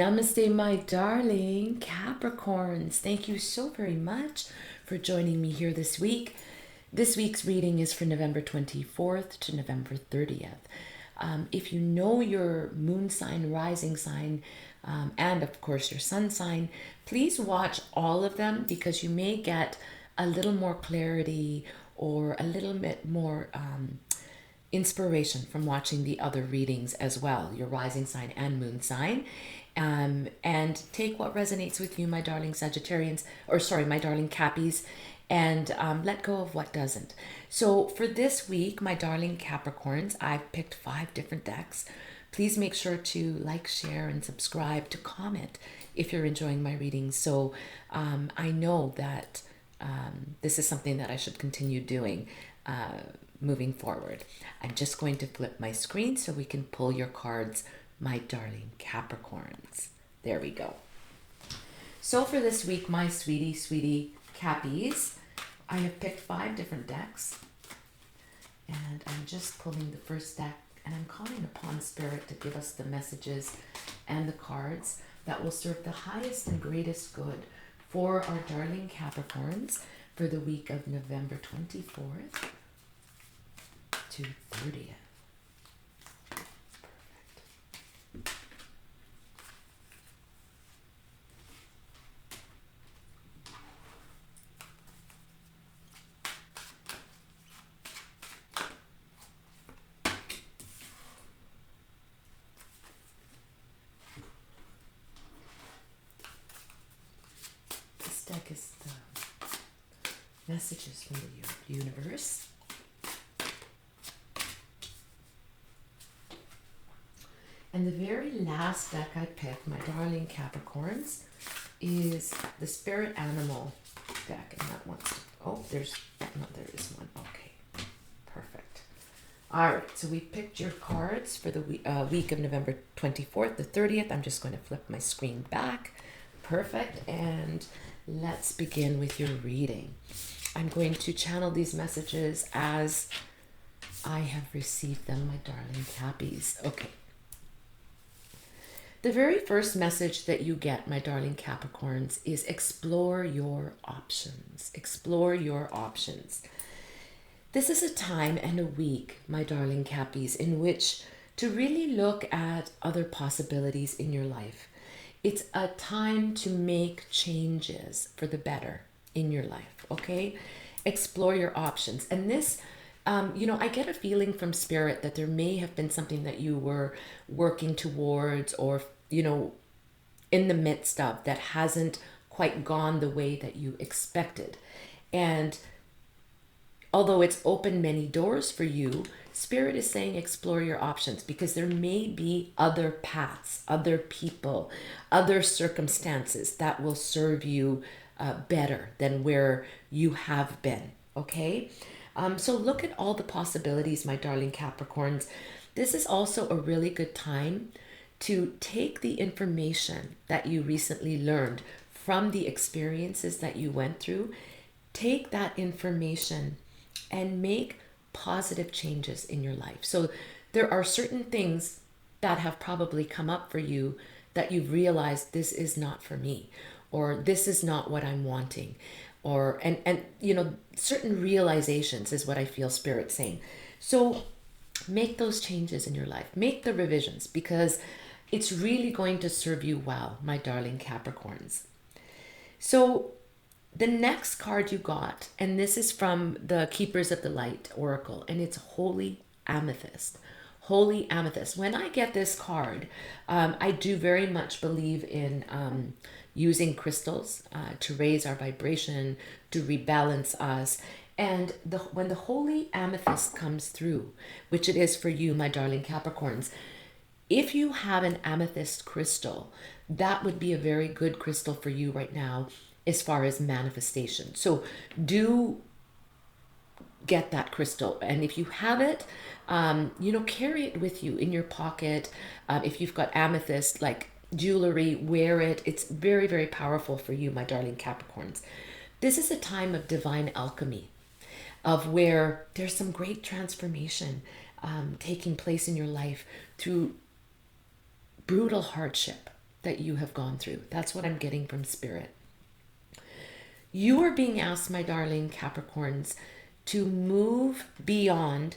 Namaste, my darling Capricorns. Thank you so very much for joining me here this week. This week's reading is for November 24th to November 30th. If you know your moon sign, rising sign, and of course your sun sign, please watch all of them because you may get a little more clarity or a little bit more inspiration from watching the other readings as well, your rising sign and moon sign. And take what resonates with you, my darling Sagittarians, or sorry, my darling Cappies, and let go of what doesn't. So for this week, my darling Capricorns, I've picked 5 different decks. Please make sure to like, share, and subscribe, to comment if you're enjoying my readings. So I know that this is something that I should continue doing moving forward. I'm just going to flip my screen so we can pull your cards, my darling Capricorns. There we go. So for this week, my sweetie Cappies, I have picked 5 different decks. And I'm just pulling the first deck, and I'm calling upon Spirit to give us the messages and the cards that will serve the highest and greatest good for our darling Capricorns for the week of November 24th to 30th. This deck is the messages from the universe. And the very last deck I picked, my darling Capricorns, is the Spirit Animal deck. And that one's, oh, there is one. Okay, perfect. All right, so we picked your cards for the week of November 24th to 30th. I'm just going to flip my screen back. Perfect. And let's begin with your reading. I'm going to channel these messages as I have received them, my darling Cappies. Okay. The very first message that you get, my darling Capricorns, is explore your options. Explore your options. This is a time and a week, my darling Cappies, in which to really look at other possibilities in your life. It's a time to make changes for the better in your life, okay? Explore your options. And this, I get a feeling from Spirit that there may have been something that you were working towards or, in the midst of that hasn't quite gone the way that you expected. And although it's opened many doors for you, Spirit is saying explore your options because there may be other paths, other people, other circumstances that will serve you better than where you have been, okay? So look at all the possibilities, my darling Capricorns. This is also a really good time to take the information that you recently learned from the experiences that you went through, take that information and make positive changes in your life. So there are certain things that have probably come up for you that you've realized this is not for me, or this is not what I'm wanting, or and certain realizations is what I feel Spirit saying. So make those changes in your life, make the revisions, because it's really going to serve you well, my darling Capricorns. So the next card you got, and this is from the Keepers of the Light Oracle, and it's Holy Amethyst. Holy Amethyst. When I get this card, I do very much believe in using crystals to raise our vibration, to rebalance us. And when the Holy Amethyst comes through, which it is for you, my darling Capricorns, if you have an amethyst crystal, that would be a very good crystal for you right now as far as manifestation. So do get that crystal. And if you have it, carry it with you in your pocket. If you've got amethyst, like jewelry, wear it. It's very, very powerful for you, my darling Capricorns. This is a time of divine alchemy, of where there's some great transformation taking place in your life through brutal hardship. that you have gone through. That's what I'm getting from Spirit. You are being asked, my darling Capricorns, to move beyond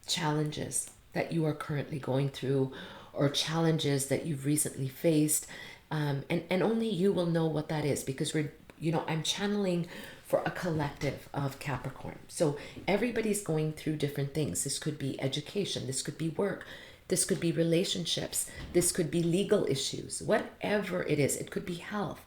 challenges that you are currently going through or challenges that you've recently faced. And only you will know what that is, because I'm channeling for a collective of Capricorn. So everybody's going through different things. This could be education, this could be work, this could be relationships, this could be legal issues, whatever it is. It could be health.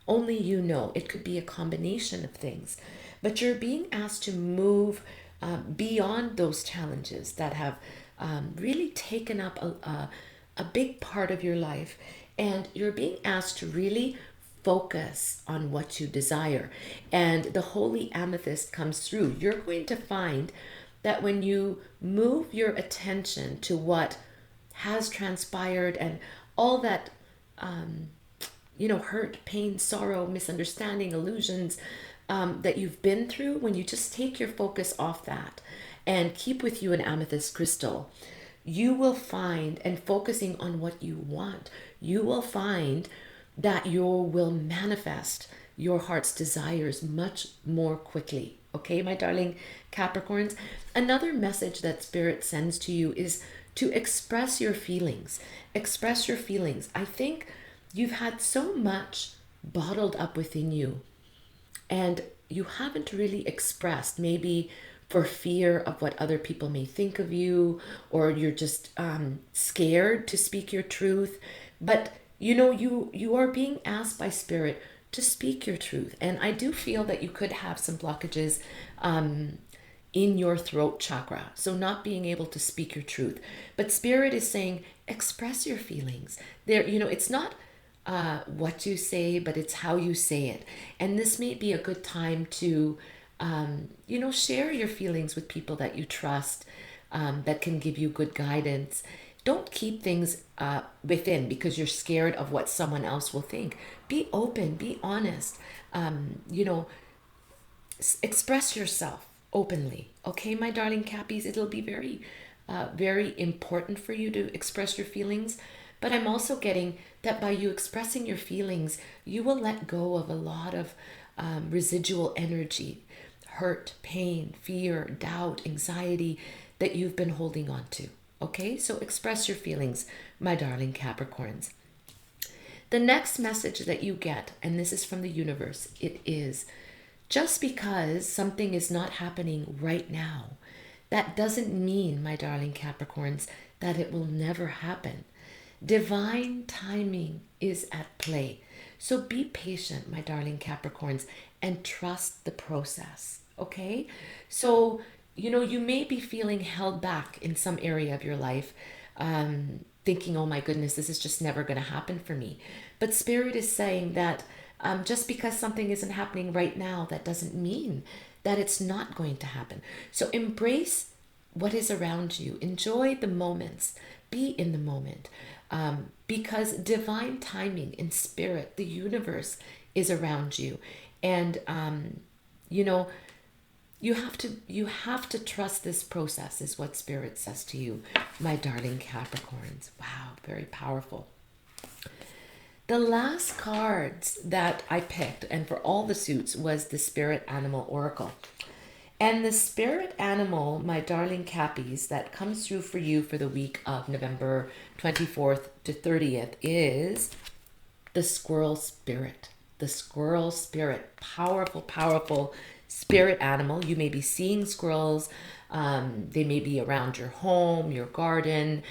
Only you know. It could be a combination of things. But you're being asked to move beyond those challenges that have really taken up a big part of your life. And you're being asked to really focus on what you desire. And the holy amethyst comes through. You're going to find that when you move your attention to what has transpired and all that hurt, pain, sorrow, misunderstanding, illusions that you've been through, when you just take your focus off that and keep with you an amethyst crystal, you will find, and focusing on what you want, you will find that you will manifest your heart's desires much more quickly. Okay, my darling Capricorns? Another message that Spirit sends to you is to express your feelings. Express your feelings. I think you've had so much bottled up within you and you haven't really expressed, maybe for fear of what other people may think of you, or you're just scared to speak your truth. But you are being asked by Spirit to speak your truth. And I do feel that you could have some blockages in your throat chakra, so not being able to speak your truth. But Spirit is saying, express your feelings. It's not what you say, but it's how you say it. And this may be a good time to, share your feelings with people that you trust, that can give you good guidance. Don't keep things within because you're scared of what someone else will think. Be open, be honest, express yourself openly. Okay, my darling Cappies, it'll be very, very important for you to express your feelings. But I'm also getting that by you expressing your feelings, you will let go of a lot of residual energy, hurt, pain, fear, doubt, anxiety that you've been holding on to. Okay, so express your feelings, my darling Capricorns. The next message that you get, and this is from the universe, it is, just because something is not happening right now, that doesn't mean, my darling Capricorns, that it will never happen. Divine timing is at play. So be patient, my darling Capricorns, and trust the process. Okay? So, you may be feeling held back in some area of your life, thinking, oh my goodness, this is just never going to happen for me. But Spirit is saying that just because something isn't happening right now, that doesn't mean that it's not going to happen. So embrace what is around you. Enjoy the moments. Be in the moment. Because divine timing in Spirit, the universe is around you. And, you have to trust this process, is what Spirit says to you, my darling Capricorns. Wow, very powerful. The last cards that I picked, and for all the suits, was the Spirit Animal Oracle. And the Spirit Animal, my darling Cappies, that comes through for you for the week of November 24th to 30th is the Squirrel Spirit. The Squirrel Spirit. Powerful, powerful spirit animal. You may be seeing squirrels. They may be around your home, your garden.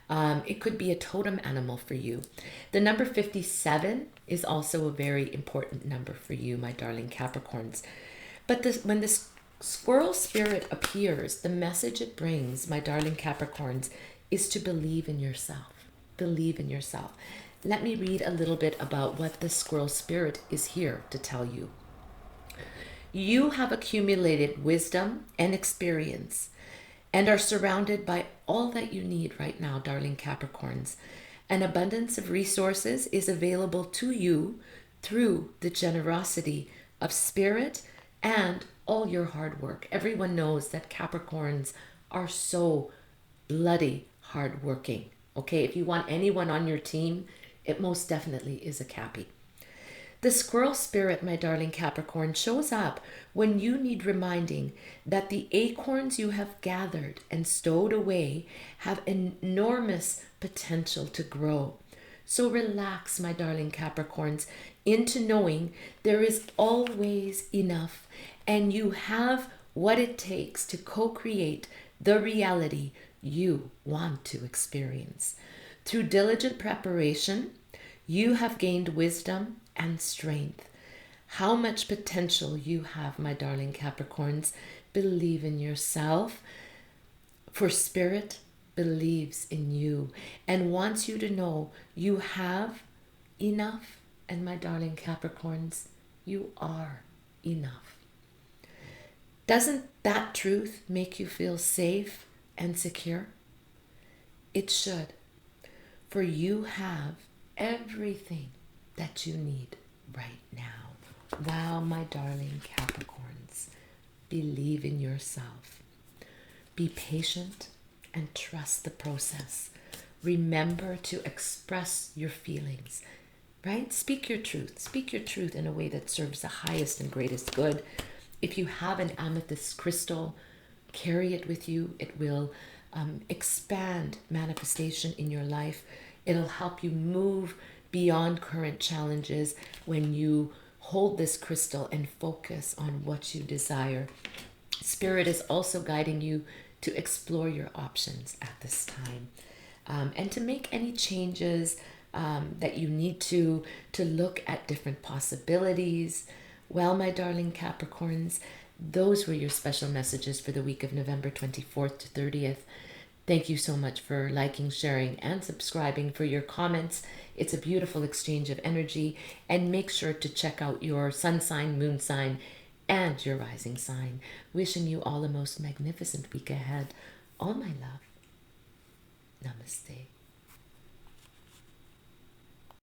It could be a totem animal for you. The number 57 is also a very important number for you, my darling Capricorns. But when the Squirrel Spirit appears, the message it brings, my darling Capricorns, is to believe in yourself. Believe in yourself. Let me read a little bit about what the Squirrel Spirit is here to tell you. You have accumulated wisdom and experience and are surrounded by all that you need right now, darling Capricorns. An abundance of resources is available to you through the generosity of Spirit and all your hard work. Everyone knows that Capricorns are so bloody hardworking. Okay, if you want anyone on your team, it most definitely is a Cappy. The squirrel spirit, my darling Capricorn, shows up when you need reminding that the acorns you have gathered and stowed away have enormous potential to grow. So relax, my darling Capricorns, into knowing there is always enough and you have what it takes to co-create the reality you want to experience. Through diligent preparation, you have gained wisdom and strength. How much potential you have, my darling Capricorns. Believe in yourself, for Spirit believes in you and wants you to know you have enough. And my darling Capricorns, you are enough. Doesn't that truth make you feel safe and secure? It should, for you have everything that you need right now. Wow, my darling Capricorns, believe in yourself. Be patient and trust the process. Remember to express your feelings, right? Speak your truth. Speak your truth in a way that serves the highest and greatest good. If you have an amethyst crystal, carry it with you. It will expand manifestation in your life. It'll help you move beyond current challenges when you hold this crystal and focus on what you desire. Spirit is also guiding you to explore your options at this time, and to make any changes that you need to look at different possibilities. Well, my darling Capricorns, those were your special messages for the week of November 24th to 30th. Thank you so much for liking, sharing, and subscribing, for your comments. It's a beautiful exchange of energy. And make sure to check out your sun sign, moon sign, and your rising sign. Wishing you all a most magnificent week ahead. All my love. Namaste.